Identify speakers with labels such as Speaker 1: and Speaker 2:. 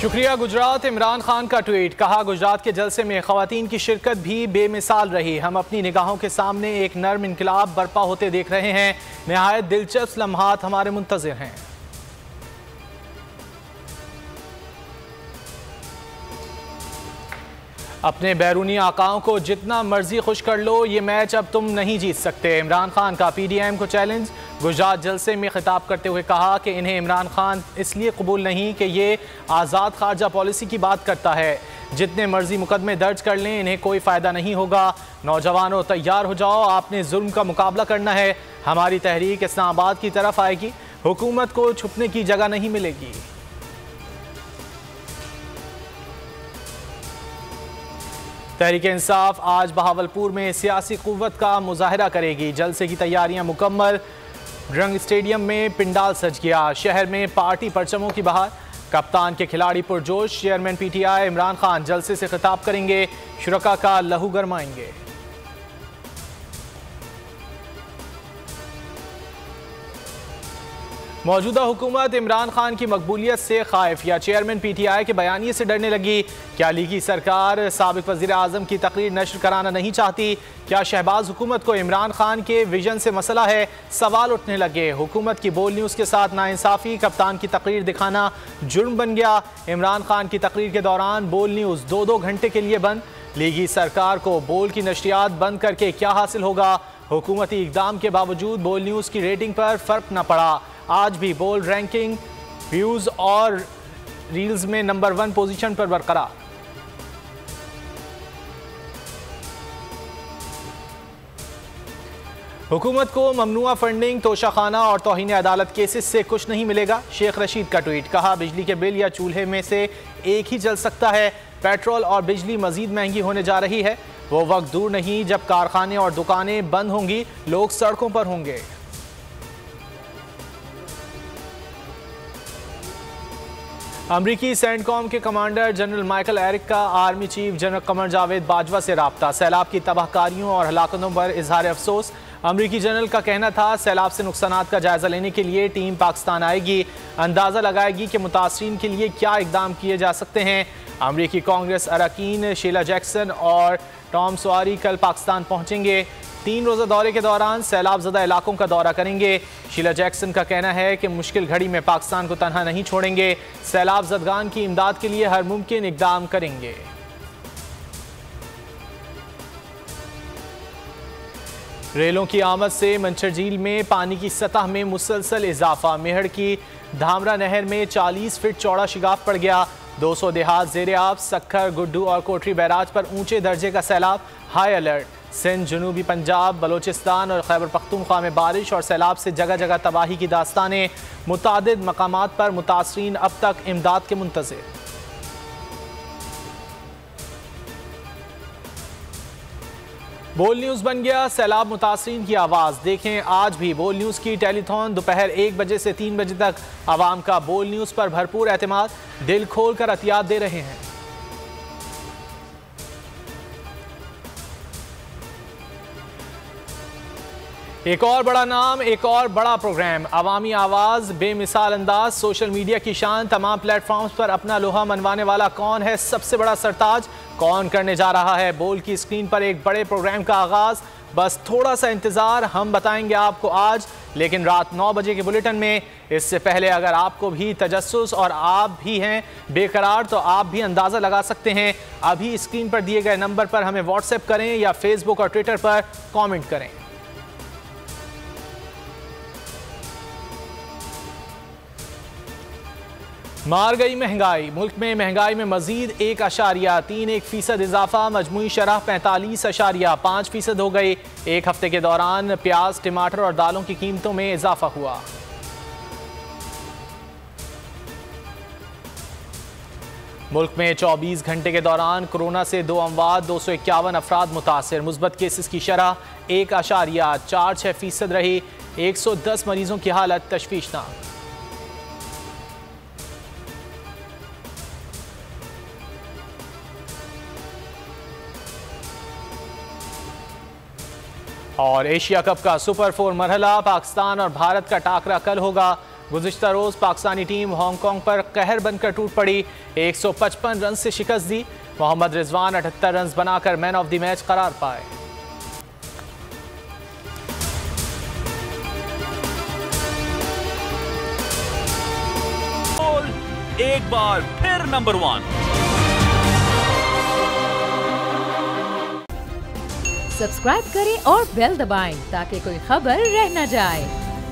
Speaker 1: शुक्रिया गुजरात। इमरान खान का ट्वीट, कहा गुजरात के जलसे में खवातीन की शिरकत भी बेमिसाल रही। हम अपनी निगाहों के सामने एक नर्म इनकलाब बर्पा होते देख रहे हैं। नहायत दिलचस्प लम्हात हमारे मुंतज़िर हैं। अपने बैरूनी आकाओं को जितना मर्जी खुश कर लो, ये मैच अब तुम नहीं जीत सकते। इमरान खान का PDM को चैलेंज। गुजरात जलसे में खिताब करते हुए कहा कि इन्हें इमरान खान इसलिए कबूल नहीं कि ये आज़ाद खारजा पॉलिसी की बात करता है। जितने मर्जी मुकदमे दर्ज कर लें, इन्हें कोई फ़ायदा नहीं होगा। नौजवानों तैयार हो जाओ, आपने जुल्म का मुकाबला करना है। हमारी तहरीक इस्लामाबाद की तरफ आएगी। हुकूमत को छुपने की जगह नहीं मिलेगी। तहरीक इंसाफ आज बहावलपुर में सियासी कुव्वत का मुजाहरा करेगी। जलसे की तैयारियां मुकम्मल। रंग स्टेडियम में पिंडाल सज गया। शहर में पार्टी परचमों की बहार। कप्तान के खिलाड़ी पुरजोश। चेयरमैन PTI इमरान खान जलसे से खिताब करेंगे। शुरका का लहू गरमाएंगे। मौजूदा हुकूमत इमरान खान की मकबूलियत से खाइफ या चेयरमैन PTI के बयानिए से डरने लगी? क्या लीगी सरकार साबिक वज़ीर आज़म की तकरीर नश्र कराना नहीं चाहती? क्या शहबाज हुकूमत को इमरान खान के विजन से मसला है? सवाल उठने लगे। हुकूमत की बोल न्यूज़ के साथ नाइंसाफ़ी। कप्तान की तकरीर दिखाना जुर्म बन गया। इमरान खान की तकरीर के दौरान बोल न्यूज़ 2-2 घंटे के लिए बंद। लीगी सरकार को बोल की नशरियात बंद करके क्या हासिल होगा? हुकूमती इक़दाम के बावजूद बोल न्यूज़ की रेटिंग पर फ़र्क न पड़ा। आज भी बोल रैंकिंग, व्यूज़ और रील्स में नंबर 1 पोजीशन पर बरकरार। हुकूमत को ममनुआ फंडिंग, तोशाखाना और तौहीन अदालत केसेस से कुछ नहीं मिलेगा। शेख रशीद का ट्वीट, कहा बिजली के बिल या चूल्हे में से एक ही जल सकता है। पेट्रोल और बिजली मजीद महंगी होने जा रही है। वो वक्त दूर नहीं जब कारखाने और दुकानें बंद होंगी, लोग सड़कों पर होंगे। अमरीकी सेंटकॉम के कमांडर जनरल माइकल एरिक का army chief general Qamar Javed Bajwa से राब्ता। सैलाब की तबाहकारियों और हलाकतों पर इजहार अफसोस। अमरीकी जनरल का कहना था सैलाब से नुकसानात का जायजा लेने के लिए टीम पाकिस्तान आएगी, अंदाज़ा लगाएगी कि मुतासरीन के लिए क्या इकदाम किए जा सकते हैं। अमरीकी कांग्रेस अरकान शीला जैक्सन और टॉम सवारी कल पाकिस्तान पहुँचेंगे। 3 रोज़ा दौरे के दौरान सैलाब ज़दा इलाकों का दौरा करेंगे। शीला जैक्सन का कहना है कि मुश्किल घड़ी में पाकिस्तान को तनहा नहीं छोड़ेंगे। सैलाब ज़दगान की इमदाद के लिए हर मुमकिन इक़दाम करेंगे। रेलों की आमद से मंचर झील में पानी की सतह में मुसलसल इजाफा। मेहड़ की धामरा नहर में 40 फीट चौड़ा शिगाफ पड़ गया। 200 देहात ज़ेरे आब। सक्खर, गुड्डू और कोटरी बैराज पर ऊंचे दर्जे का सैलाब। High alert. सिंध, जनूबी पंजाब, बलोचिस्तान और खैबर पख्तूनख्वा में बारिश और सैलाब से जगह जगह तबाही की दास्तानें। मुतादिद मकामात पर मुतासरीन अब तक इमदाद के मुंतज़िर। बोल न्यूज़ बन गया सैलाब मुतासरीन की आवाज़। देखें आज भी बोल न्यूज़ की टेलीथॉन। दोपहर 1 बजे से 3 बजे तक आवाम का बोल न्यूज़ पर भरपूर एतमाद। दिल खोल कर अतियात दे रहे हैं। एक और बड़ा नाम, एक और बड़ा प्रोग्राम। अवामी आवाज़, बेमिसाल अंदाज, सोशल मीडिया की शान। तमाम प्लेटफॉर्म्स पर अपना लोहा मनवाने वाला कौन है सबसे बड़ा सरताज? कौन करने जा रहा है बोल की स्क्रीन पर एक बड़े प्रोग्राम का आगाज़? बस थोड़ा सा इंतज़ार, हम बताएंगे आपको आज, लेकिन रात 9 बजे के बुलेटिन में। इससे पहले अगर आपको भी तजस्सुस और आप भी हैं बेकरार तो आप भी अंदाज़ा लगा सकते हैं। अभी स्क्रीन पर दिए गए नंबर पर हमें व्हाट्सएप करें या फेसबुक और ट्विटर पर कॉमेंट करें। मार गई महंगाई। मुल्क में महंगाई में मजीद 1.31% इजाफा। मजमूई शरह 45.5% हो गई। एक हफ्ते के दौरान प्याज, टमाटर और दालों की कीमतों में इजाफा हुआ। मुल्क में 24 घंटे के दौरान कोरोना से 2 अमवात, 251 अफराद मुतासर। मुस्बत केसेस की शरह 1.46% रही। 110 मरीजों की हालत तशवीशनाक। और एशिया कप का सुपर 4 मरहला, पाकिस्तान और भारत का टाकरा कल होगा। गुज़िश्ता रोज़ पाकिस्तानी टीम हांगकांग पर कहर बनकर टूट पड़ी, 155 रन से शिकस्त दी। मोहम्मद रिजवान 78 रन बनाकर मैन ऑफ द मैच करार पाए।
Speaker 2: एक बार फिर नंबर 1।
Speaker 3: सब्सक्राइब करें और बेल दबाएं ताकि कोई खबर रह न जाए।